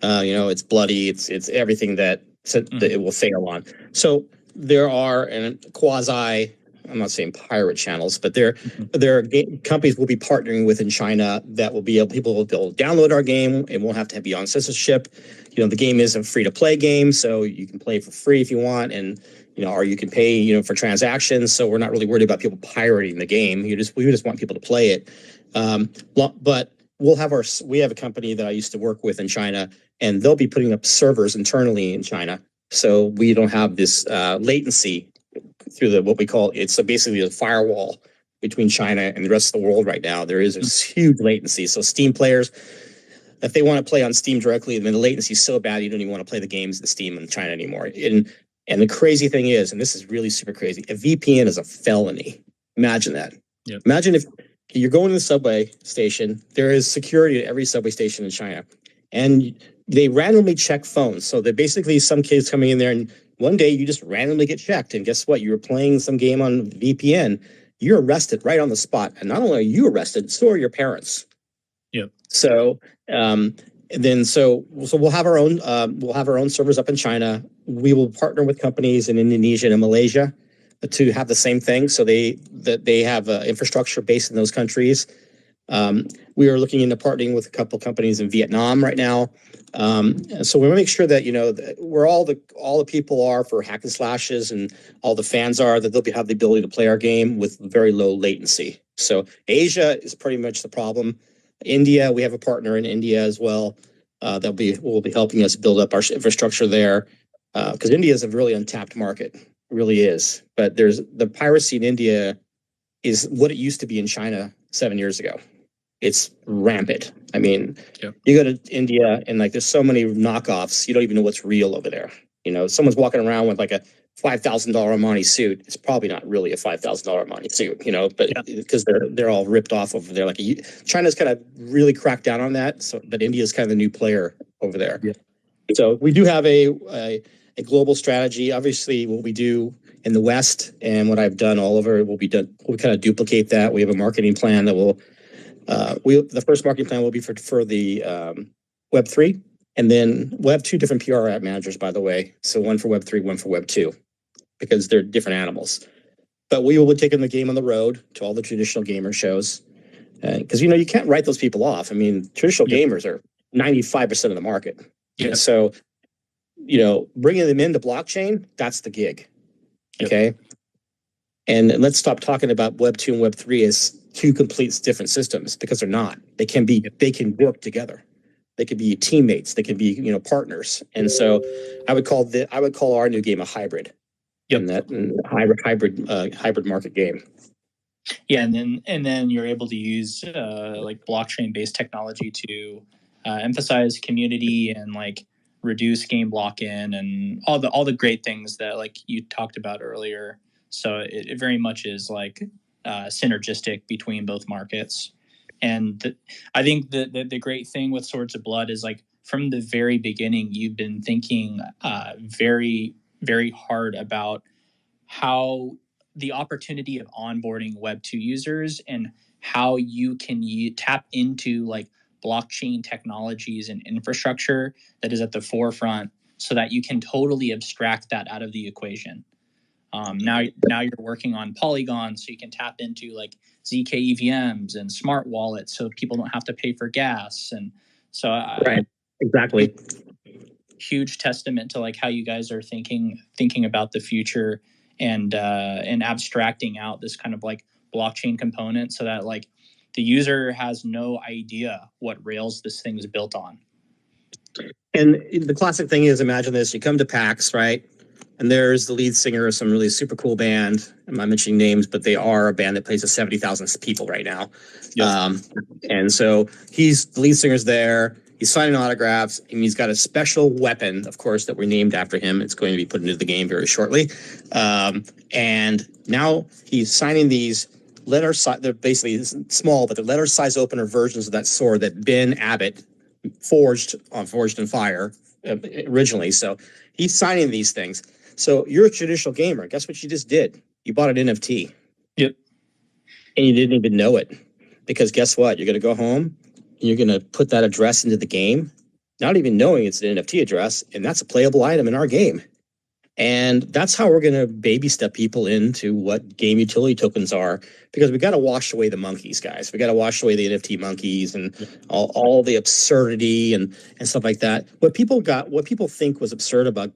It's bloody. It's everything that it will fail on. So there are quasi. I'm not saying pirate channels, but there are companies we'll be partnering with in China that will be able people will be able to download our game. It won't have to be on censorship. The game is a free to play game, so you can play for free if you want, and or you can pay, for transactions. So we're not really worried about people pirating the game. We just want people to play it. But we have a company that I used to work with in China, and they'll be putting up servers internally in China, so we don't have this latency through what we call it's basically a firewall between China and the rest of the world right now. There is a huge latency. So Steam players, if they want to play on Steam directly, then the latency is so bad you don't even want to play the games in Steam in China anymore. And the crazy thing is, and this is really super crazy, a VPN is a felony. Imagine that. Yep. Imagine if you're going to the subway station, there is security at every subway station in China, and they randomly check phones. So they're basically some kids coming in there, and one day you just randomly get checked, and guess what? You were playing some game on VPN. You're arrested right on the spot, and not only are you arrested, so are your parents. Yep. So so we'll have our own servers up in China. We will partner with companies in Indonesia and Malaysia to have the same thing. So they have infrastructure based in those countries. We are looking into partnering with a couple companies in Vietnam right now. So we want to make sure that where all the people are for hack and slashes and all the fans are, that they'll have the ability to play our game with very low latency. So Asia is pretty much the problem. India, we have a partner in India as well that will be helping us build up our infrastructure there, because India is a really untapped market, it really is. But there's the piracy in India is what it used to be in China 7 years ago. It's rampant. I mean, You go to India and like there's so many knockoffs, you don't even know what's real over there. Someone's walking around with like a $5,000 Armani suit. It's probably not really a $5,000 Armani suit, but because they're all ripped off over there. Like China's kind of really cracked down on that. So, but India's kind of the new player over there. Yeah. So we do have a global strategy. Obviously, what we do in the West and what I've done all over will be done. We'll kind of duplicate that. We have a marketing plan that will. The first marketing plan will be for the Web3, and then we'll have two different PR ad managers, by the way. So one for Web3, one for Web2, because they're different animals. But we will be taking the game on the road to all the traditional gamer shows, because you can't write those people off. I mean, traditional gamers are 95% of the market. Yeah. So bringing them into blockchain, that's the gig. Okay. And let's stop talking about Web2 and Web3 as two complete different systems, because they're not. They can work together. They could be teammates. They could be partners. And so I would call our new game a hybrid. And that hybrid market game. Yeah, and then you're able to use like blockchain based technology to emphasize community and like reduce game lock in and all the great things that like you talked about earlier. So it very much is like synergistic between both markets. And I think the great thing with Swords of Blood is like from the very beginning, you've been thinking very, very hard about how the opportunity of onboarding Web2 users and how you can tap into like blockchain technologies and infrastructure that is at the forefront so that you can totally abstract that out of the equation. Now you're working on Polygon, so you can tap into like zk EVMs and smart wallets, so people don't have to pay for gas. And so, right, exactly. Huge testament to like how you guys are thinking about the future and abstracting out this kind of like blockchain component, so that like the user has no idea what rails this thing is built on. And the classic thing is, imagine this: you come to PAX, right? And there's the lead singer of some really super cool band. I'm not mentioning names, but they are a band that plays to 70,000 people right now. Yes. And so the lead singer's there. He's signing autographs, and he's got a special weapon, of course, that we named after him. It's going to be put into the game very shortly. And now he's signing these letter size. They're basically small, but they're letter size opener versions of that sword that Ben Abbott forged in Fire originally. So he's signing these things. So you're a traditional gamer. Guess what you just did? You bought an NFT. Yep. And you didn't even know it. Because guess what? You're going to go home and you're going to put that address into the game, not even knowing it's an NFT address, and that's a playable item in our game. And that's how we're going to baby step people into what game utility tokens are, because we got to wash away the monkeys, guys. We got to wash away the NFT monkeys and all the absurdity and stuff like that. What people think was absurd about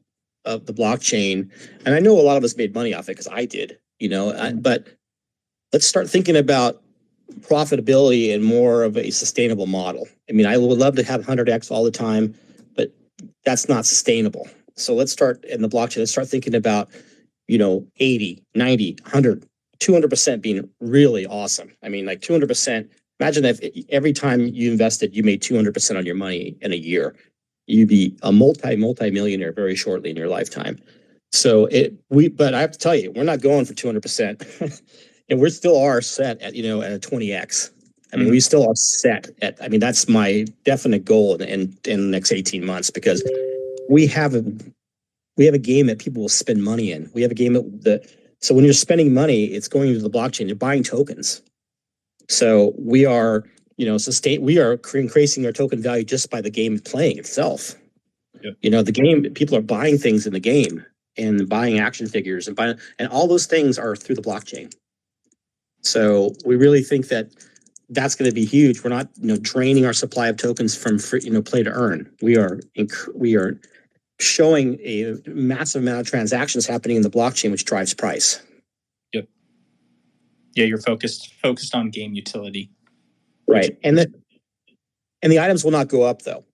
the blockchain, and I know a lot of us made money off it because I did, but let's start thinking about profitability and more of a sustainable model. I mean, I would love to have 100x all the time, but that's not sustainable. So let's start in the blockchain. Let's start thinking about, 80, 90, 100, 200% being really awesome. I mean, like 200%. Imagine if every time you invested, you made 200% on your money in a year. You'd be a multi-millionaire very shortly in your lifetime. So but I have to tell you, we're not going for 200%. And we still are set at, at a 20x. I mean, we still are set at, that's my definite goal in the next 18 months, because we have a game that people will spend money in. We have a game so when you're spending money, it's going into the blockchain. You're buying tokens. So we are, we are increasing our token value just by the game playing itself. Yep. The game, people are buying things in the game and buying action figures and all those things are through the blockchain. So we really think that that's going to be huge. We're not, draining our supply of tokens from free, play to earn. We are showing a massive amount of transactions happening in the blockchain, which drives price. Yep. Yeah, you're focused on game utility. Right. And the items will not go up though.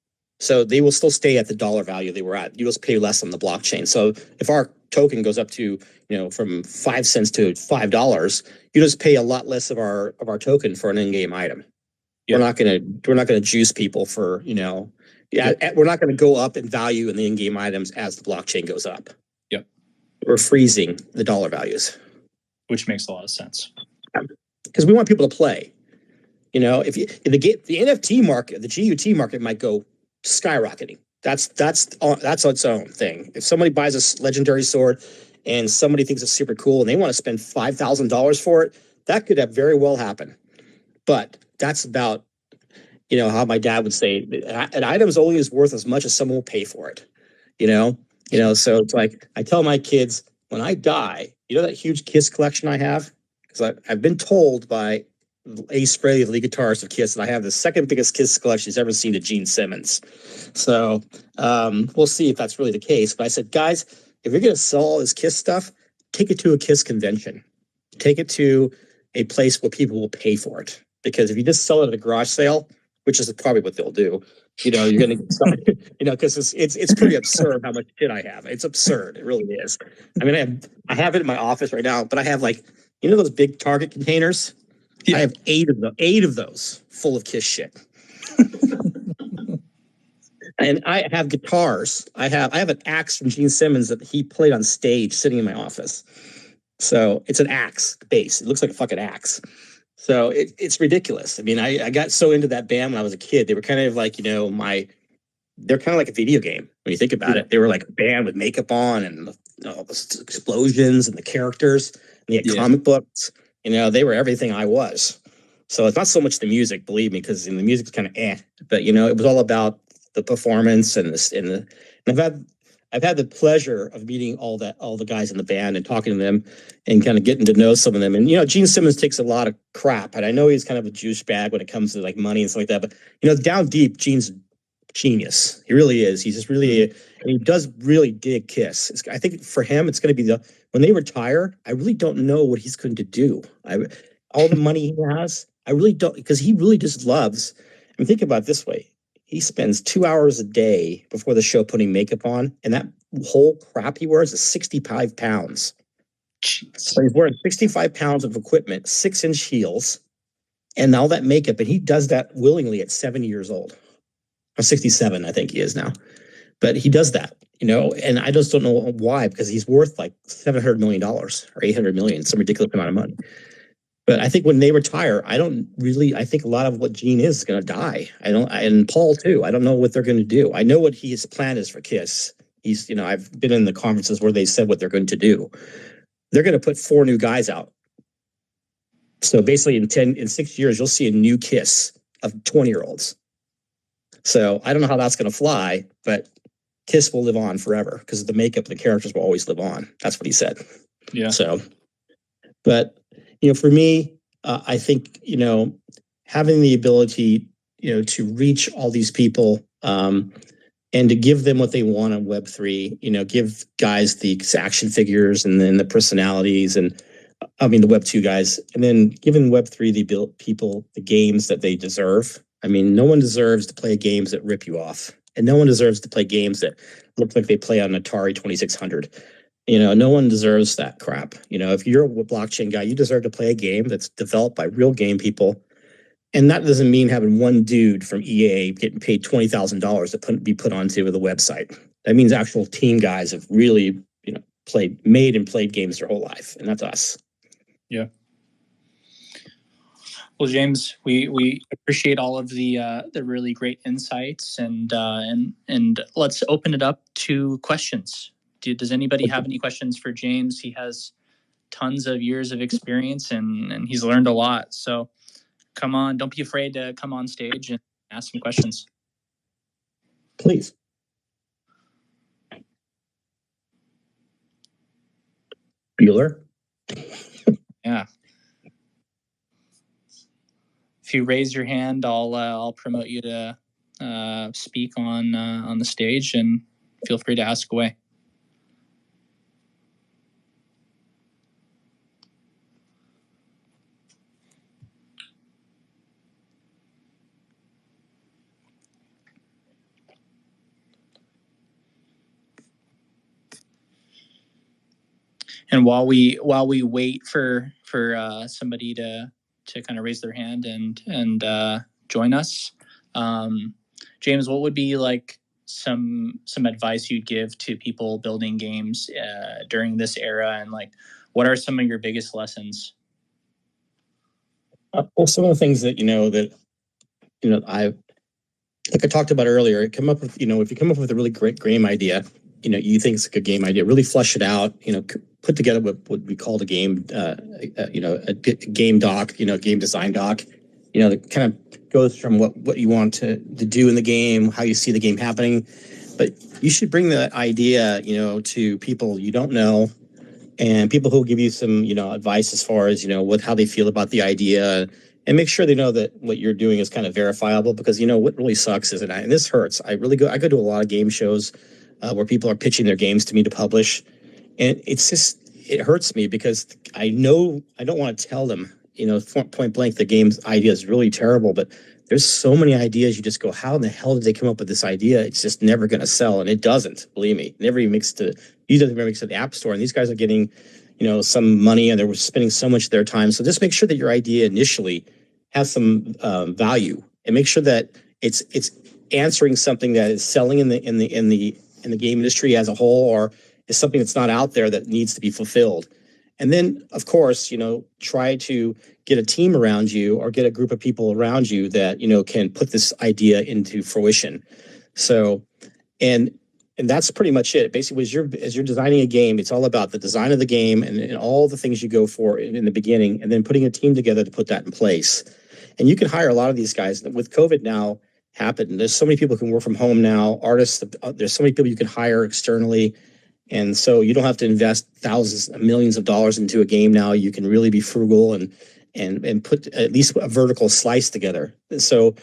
So they will still stay at the dollar value they were at. You just pay less on the blockchain. So if our token goes up to, from 5 cents to $5, you just pay a lot less of our token for an in-game item. Yep. We're not gonna juice people for, we're not gonna go up in value in the in-game items as the blockchain goes up. Yep. We're freezing the dollar values. Which makes a lot of sense. Because we want people to play. If the NFT market, the GUT market might go skyrocketing. That's its own thing. If somebody buys a legendary sword and somebody thinks it's super cool and they want to spend $5,000 for it, that could have very well happen. But that's about, how my dad would say, an item is only as worth as much as someone will pay for it. So it's like, I tell my kids, when I die, that huge KISS collection I have? Because I've been told by Ace Frehley, the lead guitarist of KISS, that I have the second biggest KISS collection he's ever seen to Gene Simmons. So we'll see if that's really the case. But I said, guys, if you're going to sell all this KISS stuff, take it to a KISS convention. Take it to a place where people will pay for it. Because if you just sell it at a garage sale, which is probably what they'll do, you're going to get something, because it's pretty absurd how much shit I have. It's absurd. It really is. I have it in my office right now, but I have those big Target containers? Yeah. I have 8 of those full of KISS shit. And I have guitars. I have an axe from Gene Simmons that he played on stage sitting in my office. So it's an axe base. It looks like a fucking axe. So it's ridiculous. I mean, I got so into that band when I was a kid. They were kind of like, they're kind of like a video game when you think about it. They were like a band with makeup on and all the explosions and the characters. And they had comic books. They were everything I was. So it's not so much the music, believe me, because the music's kind of but it was all about the performance and I've had the pleasure of meeting all the guys in the band and talking to them and kind of getting to know some of them. And Gene Simmons takes a lot of crap, and I know he's kind of a juice bag when it comes to like money and stuff like that. But down deep, Gene's genius. He really is. He's just really, and he does really dig Kiss. I think for him, it's going to be when they retire. I really don't know what he's going to do. All the money he has, I really don't, because he really just loves. I mean, think about it this way: he spends 2 hours a day before the show putting makeup on, and that whole crap he wears is 65 pounds. So he's wearing 65 pounds of equipment, 6-inch heels, and all that makeup, and he does that willingly at 70 years old. Or 67, I think he is now. But he does that, and I just don't know why, because he's worth like $700 million or $800 million, some ridiculous amount of money. But I think when they retire, I think a lot of what Gene is going to die. And Paul too. I don't know what they're going to do. I know what his plan is for Kiss. I've been in the conferences where they said what they're going to do. They're going to put 4 new guys out. So basically in 6 years, you'll see a new Kiss of 20-year-olds. So I don't know how that's going to fly, but Kiss will live on forever because the makeup and the characters will always live on. That's what he said. Yeah. So, but, for me, I think, having the ability, to reach all these people and to give them what they want on Web3, give guys the action figures and then the personalities the Web2 guys, and then giving Web3 the games that they deserve. I mean, no one deserves to play games that rip you off, and no one deserves to play games that look like they play on Atari 2600. No one deserves that crap. If you're a blockchain guy, you deserve to play a game that's developed by real game people. And that doesn't mean having one dude from EA getting paid $20,000 to be put onto the website. That means actual team guys have really, made and played games their whole life, and that's us. Yeah. Well, James, we appreciate all of the really great insights, and let's open it up to questions. Does anybody have any questions for James? He has tons of years of experience and he's learned a lot. So come on, don't be afraid to come on stage and ask some questions. Please. Bueller? Yeah. If you raise your hand, I'll promote you to speak on the stage, and feel free to ask away. And while we wait for somebody to kind of raise their hand and join us, James, what would be like some advice you'd give to people building games during this era, and like what are some of your biggest lessons? Well, some of the things that I talked about earlier, come up with if you come up with a really great game idea, you think it's a good game idea, really flesh it out, put together what we call a game, a game doc, game design doc, that kind of goes from what you want to do in the game, how you see the game happening. But you should bring that idea, to people you don't know, and people who will give you some, advice as far as, how they feel about the idea, and make sure they know that what you're doing is kind of verifiable. Because, what really sucks is, and this hurts, I go to a lot of game shows where people are pitching their games to me to publish. And it hurts me because I know I don't want to tell them, point blank, the game's idea is really terrible, but there's so many ideas. You just go, how in the hell did they come up with this idea? It's just never going to sell. And it doesn't, believe me. It never even makes it to the App Store. And these guys are getting, some money, and they're spending so much of their time. So just make sure that your idea initially has some value, and make sure that it's answering something that is selling in the game industry as a whole, or is something that's not out there that needs to be fulfilled. And then, of course, try to get a team around you or get a group of people around you that, can put this idea into fruition. So, and that's pretty much it. Basically, as you're designing a game, it's all about the design of the game and all the things you go for in the beginning, and then putting a team together to put that in place. And you can hire a lot of these guys. With COVID now happened, there's so many people who can work from home now. Artists, there's so many people you can hire externally. And so you don't have to invest thousands, millions of dollars into a game now. You can really be frugal and put at least a vertical slice together. So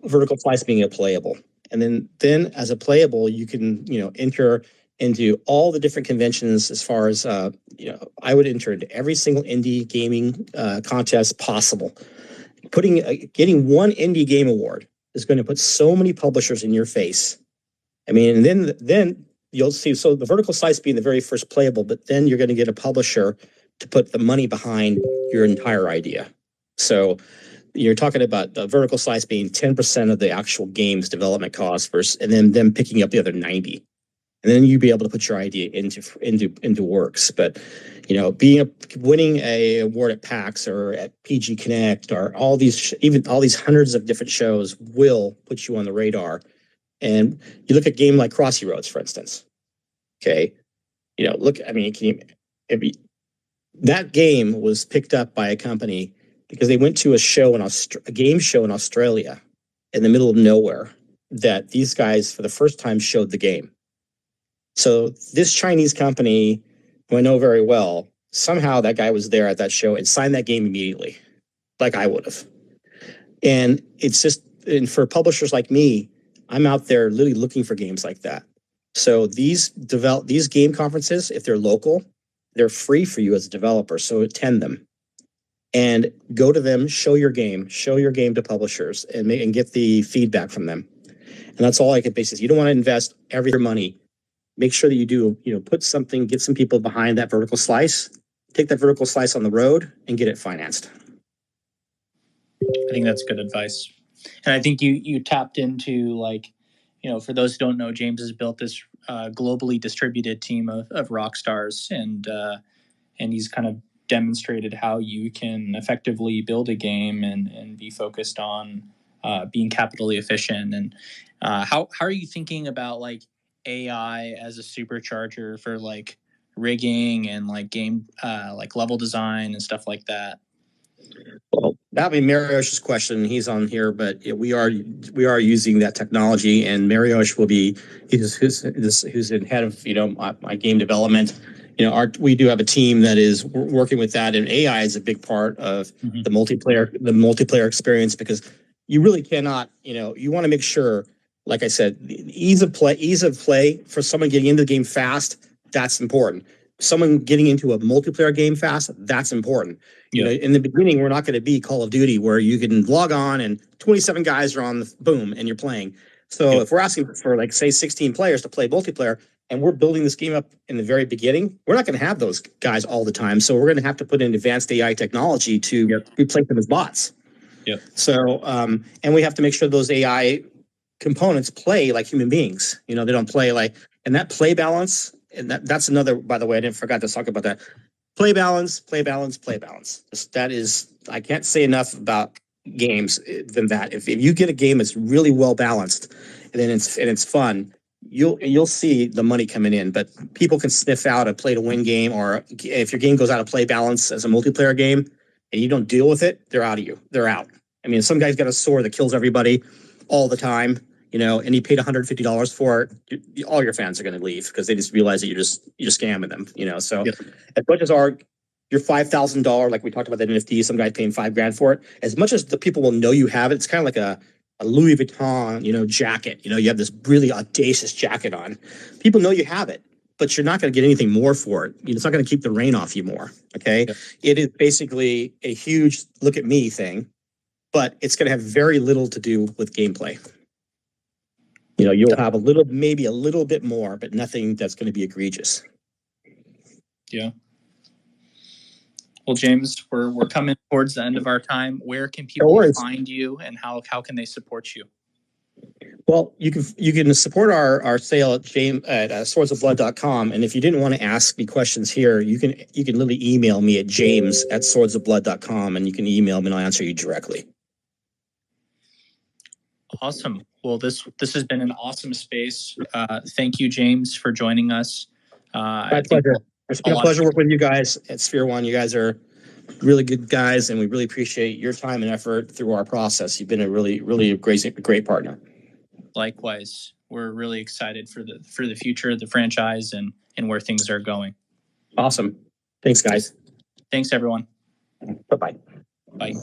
vertical slice being a playable. And then as a playable, you can, enter into all the different conventions as far as, I would enter into every single indie gaming contest possible. Getting one indie game award is going to put so many publishers in your face. I mean, and then you'll see, so the vertical slice being the very first playable, but then you're going to get a publisher to put the money behind your entire idea. So you're talking about the vertical slice being 10% of the actual game's development cost versus, and then them picking up the other 90. And then you'd be able to put your idea into works. But, winning a award at PAX or at PG Connect or all these hundreds of different shows will put you on the radar. And you look at a game like Crossy Roads, for instance. Okay, that game was picked up by a company because they went to a game show in Australia in the middle of nowhere that these guys for the first time showed the game. So this Chinese company, who I know very well, somehow that guy was there at that show and signed that game immediately, like I would have. And and for publishers like me, I'm out there literally looking for games like that. So these game conferences, if they're local, they're free for you as a developer. So attend them and go to them, show your game to publishers and get the feedback from them. And that's all I can base. You don't want to invest every money. Make sure that you do, get some people behind that vertical slice, take that vertical slice on the road and get it financed. I think that's good advice. And I think you tapped into, for those who don't know, James has built this globally distributed team of rock stars, and he's kind of demonstrated how you can effectively build a game and be focused on being capitally efficient. And how are you thinking about AI as a supercharger for rigging and game level design and stuff like that? Well, that'll be Mariosh's question. He's on here, but we are using that technology, and Mariosh will be who's in head of my game development. We do have a team that is working with that, and AI is a big part of the multiplayer experience, because you really cannot, you want to make sure, like I said, the ease of play for someone getting into the game fast. That's important. Someone getting into a multiplayer game fast, that's important. In the beginning, we're not going to be Call of Duty where you can log on and 27 guys are on boom and you're playing. So if we're asking for say 16 players to play multiplayer and we're building this game up in the very beginning, we're not going to have those guys all the time. So we're going to have to put in advanced AI technology to replace them as bots. So, and we have to make sure those AI components play like human beings. They don't play and that play balance. And that's another, by the way, I forgot to talk about that. Play balance. That is, I can't say enough about games than that. If you get a game that's really well balanced and it's fun, you'll see the money coming in. But people can sniff out a play to win game, or if your game goes out of play balance as a multiplayer game and you don't deal with it, they're out of you. They're out. I mean, some guy's got a sword that kills everybody all the time. And you paid $150 for it, all your fans are going to leave because they just realize that you're scamming them. So as much as your $5,000, like we talked about that NFT, some guy paying $5,000 for it, as much as the people will know you have it, it's kind of like a Louis Vuitton, jacket. You have this really audacious jacket on. People know you have it, but you're not going to get anything more for it. It's not going to keep the rain off you more. Okay, it is basically a huge look at me thing, but it's going to have very little to do with gameplay. You'll have maybe a little bit more, but nothing that's going to be egregious. Yeah. Well, James, we're coming towards the end of our time. Where can people find you, and how can they support you? Well, you can support our sale at swordsofblood.com. And if you didn't want to ask me questions here, you can literally email me at james@swordsofblood.com, and you can email me and I'll answer you directly. Awesome. Well, this has been an awesome space. Thank you, James, for joining us. My pleasure. It's been a pleasure working with you guys at SphereOne. You guys are really good guys, and we really appreciate your time and effort through our process. You've been a really great partner. Likewise, we're really excited for the future of the franchise and where things are going. Awesome. Thanks, guys. Thanks, everyone. Bye-bye. Bye.